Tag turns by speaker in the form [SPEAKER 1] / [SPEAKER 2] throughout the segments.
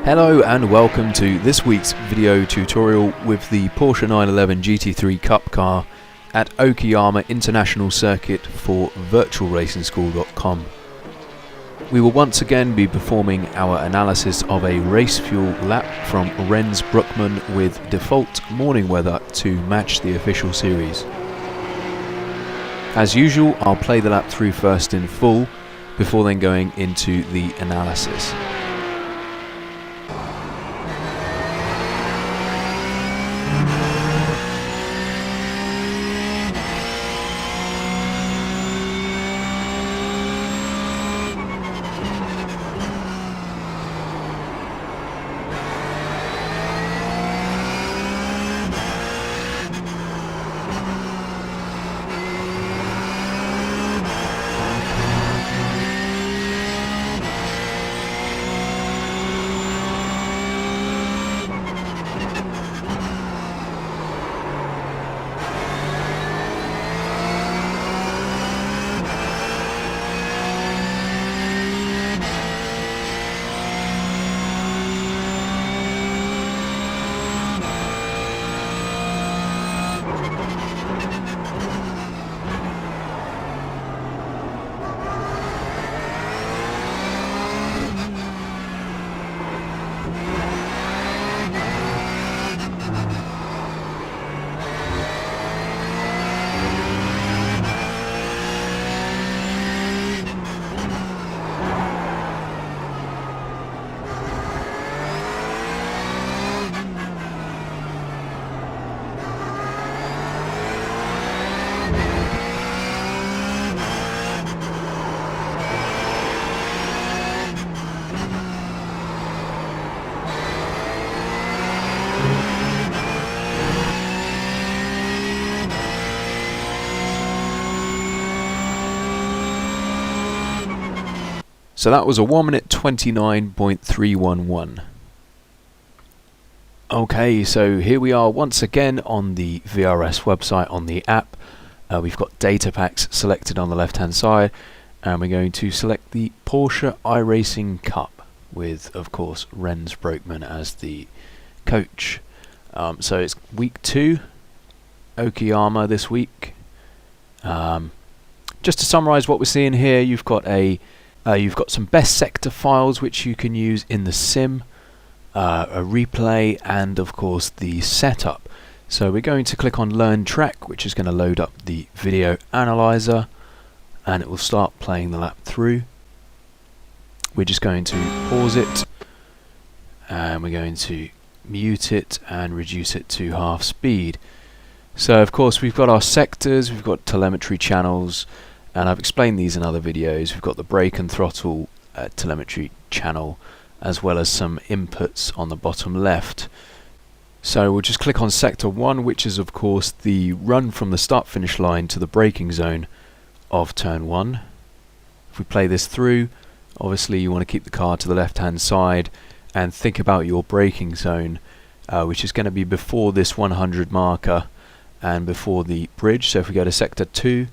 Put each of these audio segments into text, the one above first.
[SPEAKER 1] Hello and welcome to this week's video tutorial with the Porsche 911 GT3 Cup car at Okayama International Circuit for virtualracingschool.com. We will once again be performing our analysis of a race fuel lap from Rens Broekman with default morning weather to match the official series. As usual, I'll play the lap through first in full before then going into the analysis. So that was a 1 minute 29.311. Okay, so here we are once again on the VRS website on the app. We've got data packs selected on the left hand side, and we're going to select the Porsche iRacing Cup with, of course, Rens Broekman as the coach. So it's week 2, Okayama this week. Just to summarise what we're seeing here, you've got some best sector files which you can use in the sim, a replay, and of course the setup. So we're going to click on Learn Track, which is going to load up the video analyzer, and it will start playing the lap through. We're just going to pause it, and we're going to mute it and reduce it to half speed. So of course we've got our sectors, we've got telemetry channels, and I've explained these in other videos. We've got the brake and throttle telemetry channel, as well as some inputs on the bottom left. So we'll just click on sector 1, which is of course the run from the start finish line to the braking zone of turn 1. If we play this through, obviously you want to keep the car to the left hand side and think about your braking zone, which is going to be before this 100 marker and before the bridge. So if we go to sector 2,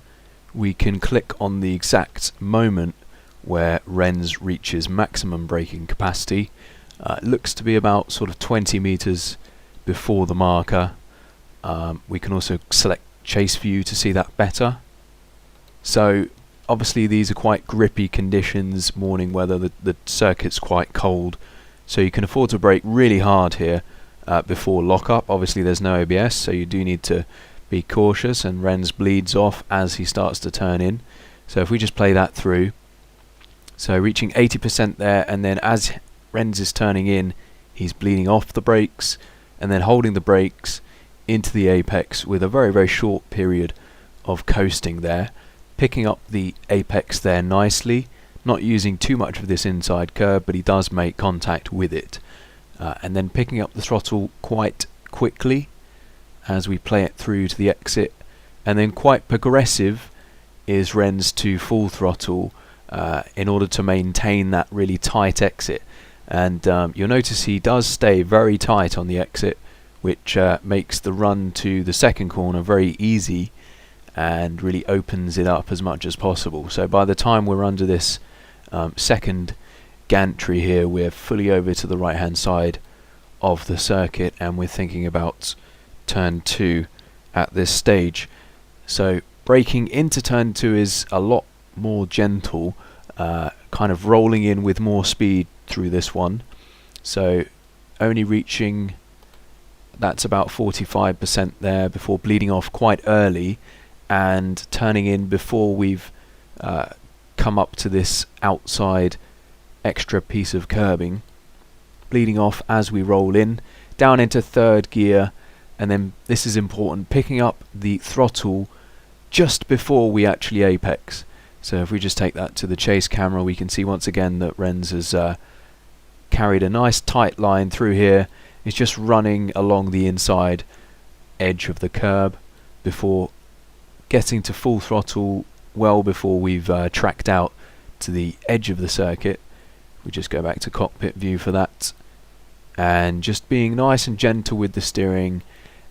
[SPEAKER 1] we can click on the exact moment where Rens reaches maximum braking capacity. It looks to be about sort of 20 meters before the marker. We can also select chase view to see that better. So obviously these are quite grippy conditions, morning weather, the circuit's quite cold, so you can afford to brake really hard here before lockup. Obviously there's no ABS, so you do need to be cautious, and Rens bleeds off as he starts to turn in. So if we just play that through, so reaching 80% there, and then as Rens is turning in, he's bleeding off the brakes and then holding the brakes into the apex with a very, very short period of coasting there, picking up the apex there nicely, not using too much of this inside curve, but he does make contact with it, and then picking up the throttle quite quickly as we play it through to the exit, and then quite progressive is Rens to full throttle in order to maintain that really tight exit. And you'll notice he does stay very tight on the exit, which makes the run to the second corner very easy and really opens it up as much as possible. So by the time we're under this second gantry here, we're fully over to the right hand side of the circuit, and we're thinking about turn 2 at this stage. So braking into turn 2 is a lot more gentle, kind of rolling in with more speed through this one. So only reaching, that's about 45% there before bleeding off quite early, and turning in before we've come up to this outside extra piece of curbing, bleeding off as we roll in down into third gear. And then this is important, picking up the throttle just before we actually apex. So if we just take that to the chase camera, we can see once again that Rens has carried a nice tight line through here. It's just running along the inside edge of the curb before getting to full throttle well before we've tracked out to the edge of the circuit. We just go back to cockpit view for that, and just being nice and gentle with the steering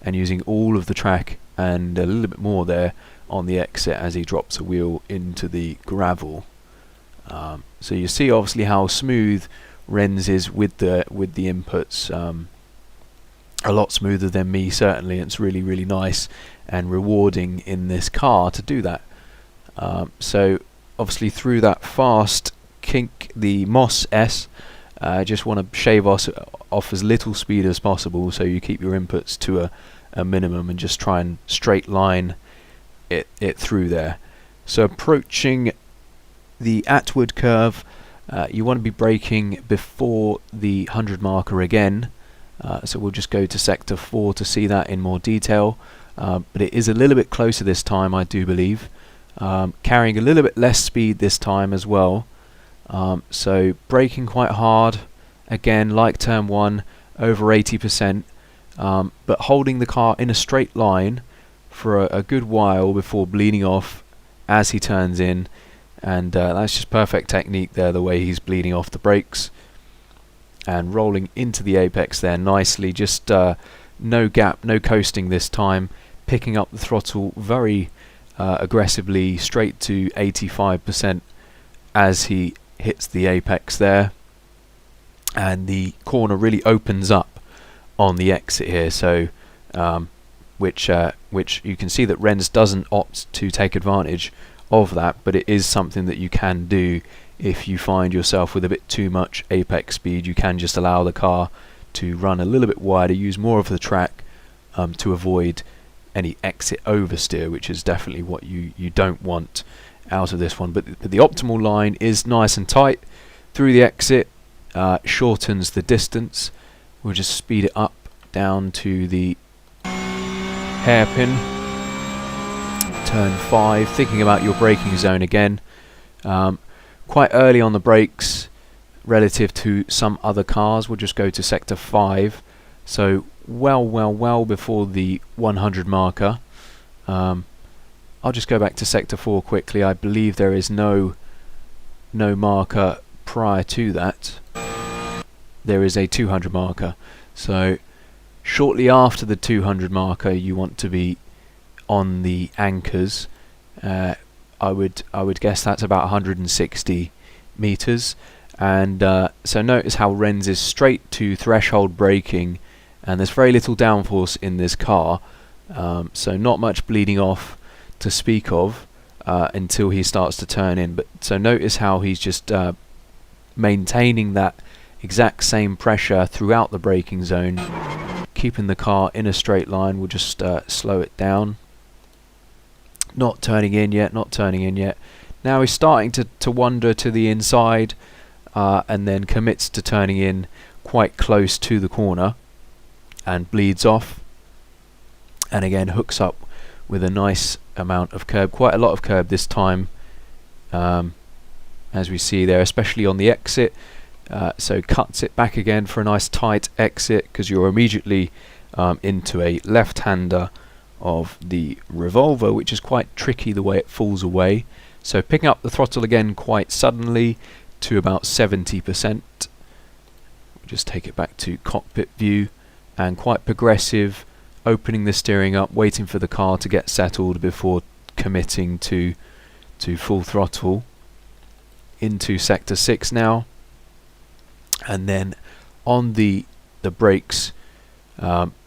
[SPEAKER 1] and using all of the track and a little bit more there on the exit as he drops a wheel into the gravel. So you see obviously how smooth Rens is with the inputs. A lot smoother than me, certainly. It's really nice and rewarding in this car to do that. So obviously through that fast kink, the Moss S, just want to shave off as little speed as possible, so you keep your inputs to a minimum and just try and straight line it through there. So approaching the Atwood curve, you want to be braking before the 100 marker again. So we'll just go to sector 4 to see that in more detail, but it is a little bit closer this time, I do believe, carrying a little bit less speed this time as well. So braking quite hard again, like turn 1, over 80%, but holding the car in a straight line for a good while before bleeding off as he turns in, and that's just perfect technique there, the way he's bleeding off the brakes and rolling into the apex there nicely. Just no gap, no coasting this time, picking up the throttle very aggressively straight to 85% as he hits the apex there, and the corner really opens up on the exit here. So which you can see that Rens doesn't opt to take advantage of that, but it is something that you can do if you find yourself with a bit too much apex speed. You can just allow the car to run a little bit wider, use more of the track to avoid any exit oversteer, which is definitely what you don't want out of this one. But the optimal line is nice and tight through the exit, shortens the distance. We'll just speed it up down to the hairpin, turn 5, thinking about your braking zone again. Quite early on the brakes relative to some other cars. We'll just go to sector 5, so well before the 100 marker. I'll just go back to sector 4 quickly. I believe there is no marker prior to that. There is a 200 marker, so shortly after the 200 marker you want to be on the anchors. I would guess that's about 160 meters, and so notice how Rens is straight to threshold braking, and there's very little downforce in this car, so not much bleeding off to speak of until he starts to turn in. But so notice how he's just maintaining that exact same pressure throughout the braking zone, keeping the car in a straight line. We'll just slow it down. Not turning in yet, not turning in yet. Now he's starting to wander to the inside, and then commits to turning in quite close to the corner and bleeds off, and again hooks up with a nice amount of curb, quite a lot of curb this time, as we see there, especially on the exit. So cuts it back again for a nice tight exit, because you're immediately into a left-hander of the revolver, which is quite tricky the way it falls away. So picking up the throttle again quite suddenly to about 70%. We'll just take it back to cockpit view, and quite progressive, opening the steering up, waiting for the car to get settled before committing to full throttle into sector 6 now. and then on the brakes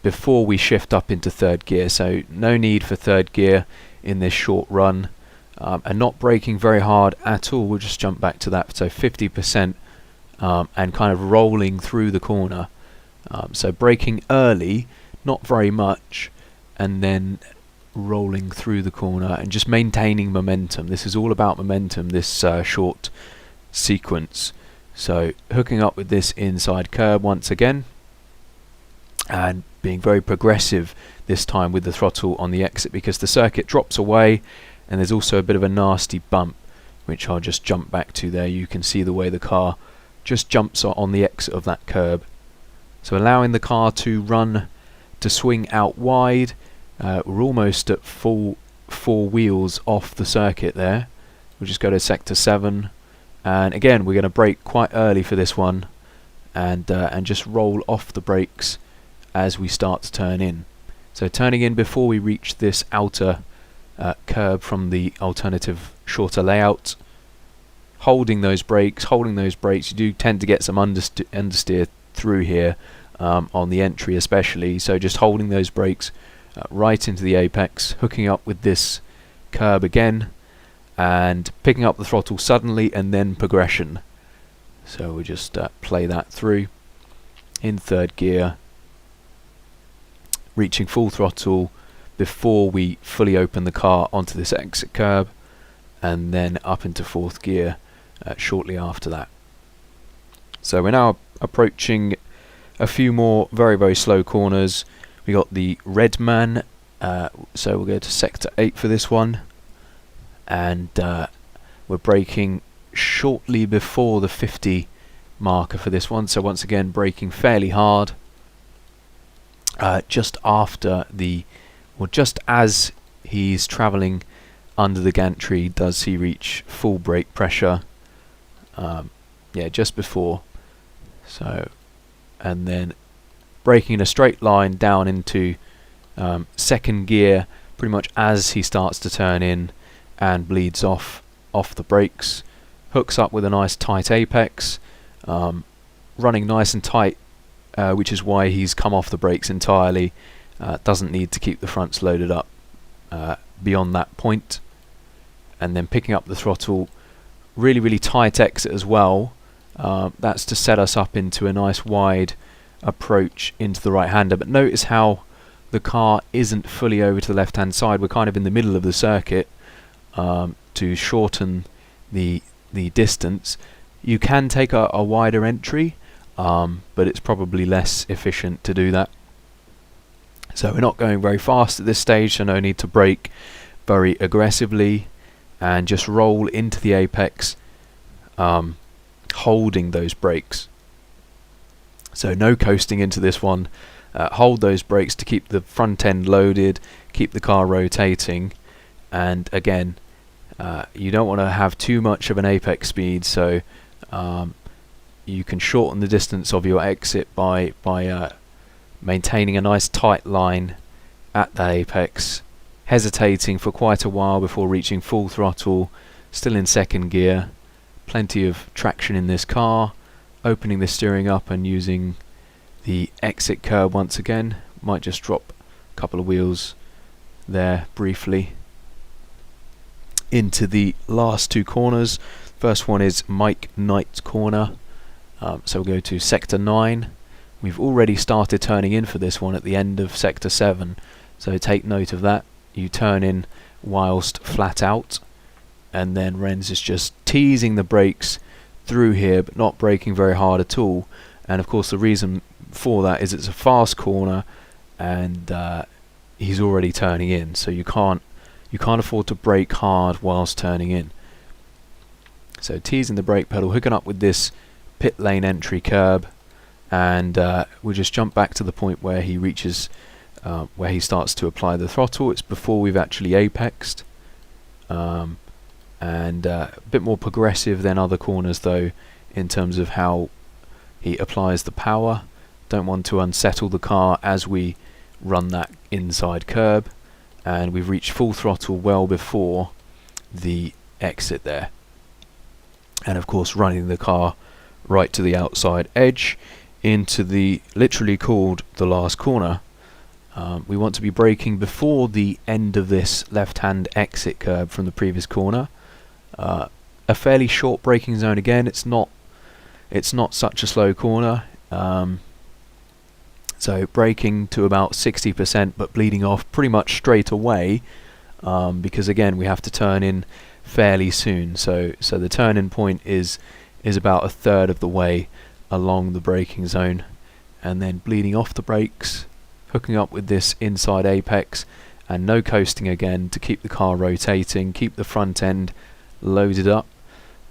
[SPEAKER 1] before we shift up into third gear. So no need for third gear in this short run, and not braking very hard at all. We'll just jump back to that. So 50%, and kind of rolling through the corner. So braking early, not very much, and then rolling through the corner and just maintaining momentum. This is all about momentum, this short sequence. So hooking up with this inside curb once again, and being very progressive this time with the throttle on the exit, because the circuit drops away and there's also a bit of a nasty bump, which I'll just jump back to there. You can see the way the car just jumps on the exit of that curb. So allowing the car to swing out wide. We're almost at full 4 wheels off the circuit there. We'll just go to sector 7, and again we're going to brake quite early for this one, and just roll off the brakes as we start to turn in. So turning in before we reach this outer curb from the alternative shorter layout, holding those brakes. You do tend to get some understeer through here on the entry especially, so just holding those brakes right into the apex, hooking up with this curb again, and picking up the throttle suddenly, and then progression. So we'll just play that through in third gear, reaching full throttle before we fully open the car onto this exit curb, and then up into fourth gear shortly after that. So we're now approaching a few more very slow corners. We got the red man, so we'll go to sector 8 for this one, and we're braking shortly before the 50 marker for this one. So once again braking fairly hard. Just as he's travelling under the gantry does he reach full brake pressure. Yeah, just before. So, and then braking in a straight line down into second gear pretty much as he starts to turn in, and bleeds off the brakes, hooks up with a nice tight apex, running nice and tight, which is why he's come off the brakes entirely. Doesn't need to keep the fronts loaded up beyond that point, and then picking up the throttle, really tight exit as well. That's to set us up into a nice wide approach into the right hander. But notice how the car isn't fully over to the left hand side. We're kind of in the middle of the circuit to shorten the distance. You can take a wider entry, but it's probably less efficient to do that. So we're not going very fast at this stage, so no need to brake very aggressively, and just roll into the apex, holding those brakes. So no coasting into this one. Hold those brakes to keep the front end loaded, keep the car rotating, and again, you don't want to have too much of an apex speed, so you can shorten the distance of your exit by maintaining a nice tight line at the apex, hesitating for quite a while before reaching full throttle, still in second gear, plenty of traction in this car, opening the steering up and using the exit curb once again. Might just drop a couple of wheels there briefly into the last two corners. First one is Mike Knight corner, so we'll go to sector 9. We've already started turning in for this one at the end of sector 7, so take note of that. You turn in whilst flat out, and then Rens is just teasing the brakes through here, but not braking very hard at all. And of course the reason for that is it's a fast corner, and he's already turning in, so you can't afford to brake hard whilst turning in. So teasing the brake pedal, hooking up with this pit lane entry curb, and we'll just jump back to the point where he reaches, where he starts to apply the throttle. It's before we've actually apexed, and a bit more progressive than other corners though in terms of how he applies the power. Don't want to unsettle the car as we run that inside curb, and we've reached full throttle well before the exit there, and of course running the car right to the outside edge into the literally called the last corner. We want to be braking before the end of this left-hand exit curb from the previous corner. A fairly short braking zone again. It's not such a slow corner. So braking to about 60%, but bleeding off pretty much straight away, because again we have to turn in fairly soon. So the turn-in point is about a third of the way along the braking zone, and then bleeding off the brakes, hooking up with this inside apex, and no coasting again to keep the car rotating, keep the front end loaded up,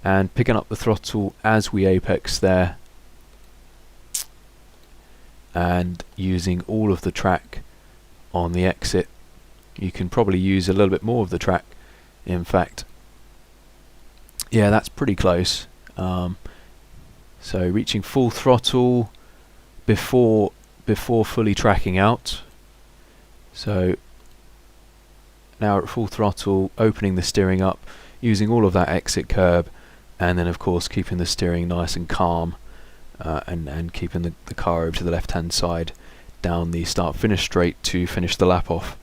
[SPEAKER 1] and picking up the throttle as we apex there, and using all of the track on the exit. You can probably use a little bit more of the track, in fact. Yeah, that's pretty close. So reaching full throttle before fully tracking out. So now at full throttle, opening the steering up, using all of that exit curb, and then of course keeping the steering nice and calm, and keeping the car over to the left hand side down the start finish straight to finish the lap off.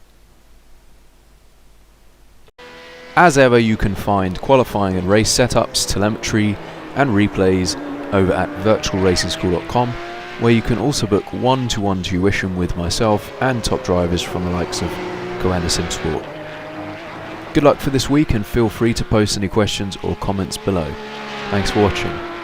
[SPEAKER 1] As ever, you can find qualifying and race setups, telemetry and replays over at virtualracingschool.com, where you can also book one-to-one tuition with myself and top drivers from the likes of Okayama Sim Sport. Good luck for this week, and feel free to post any questions or comments below. Thanks for watching.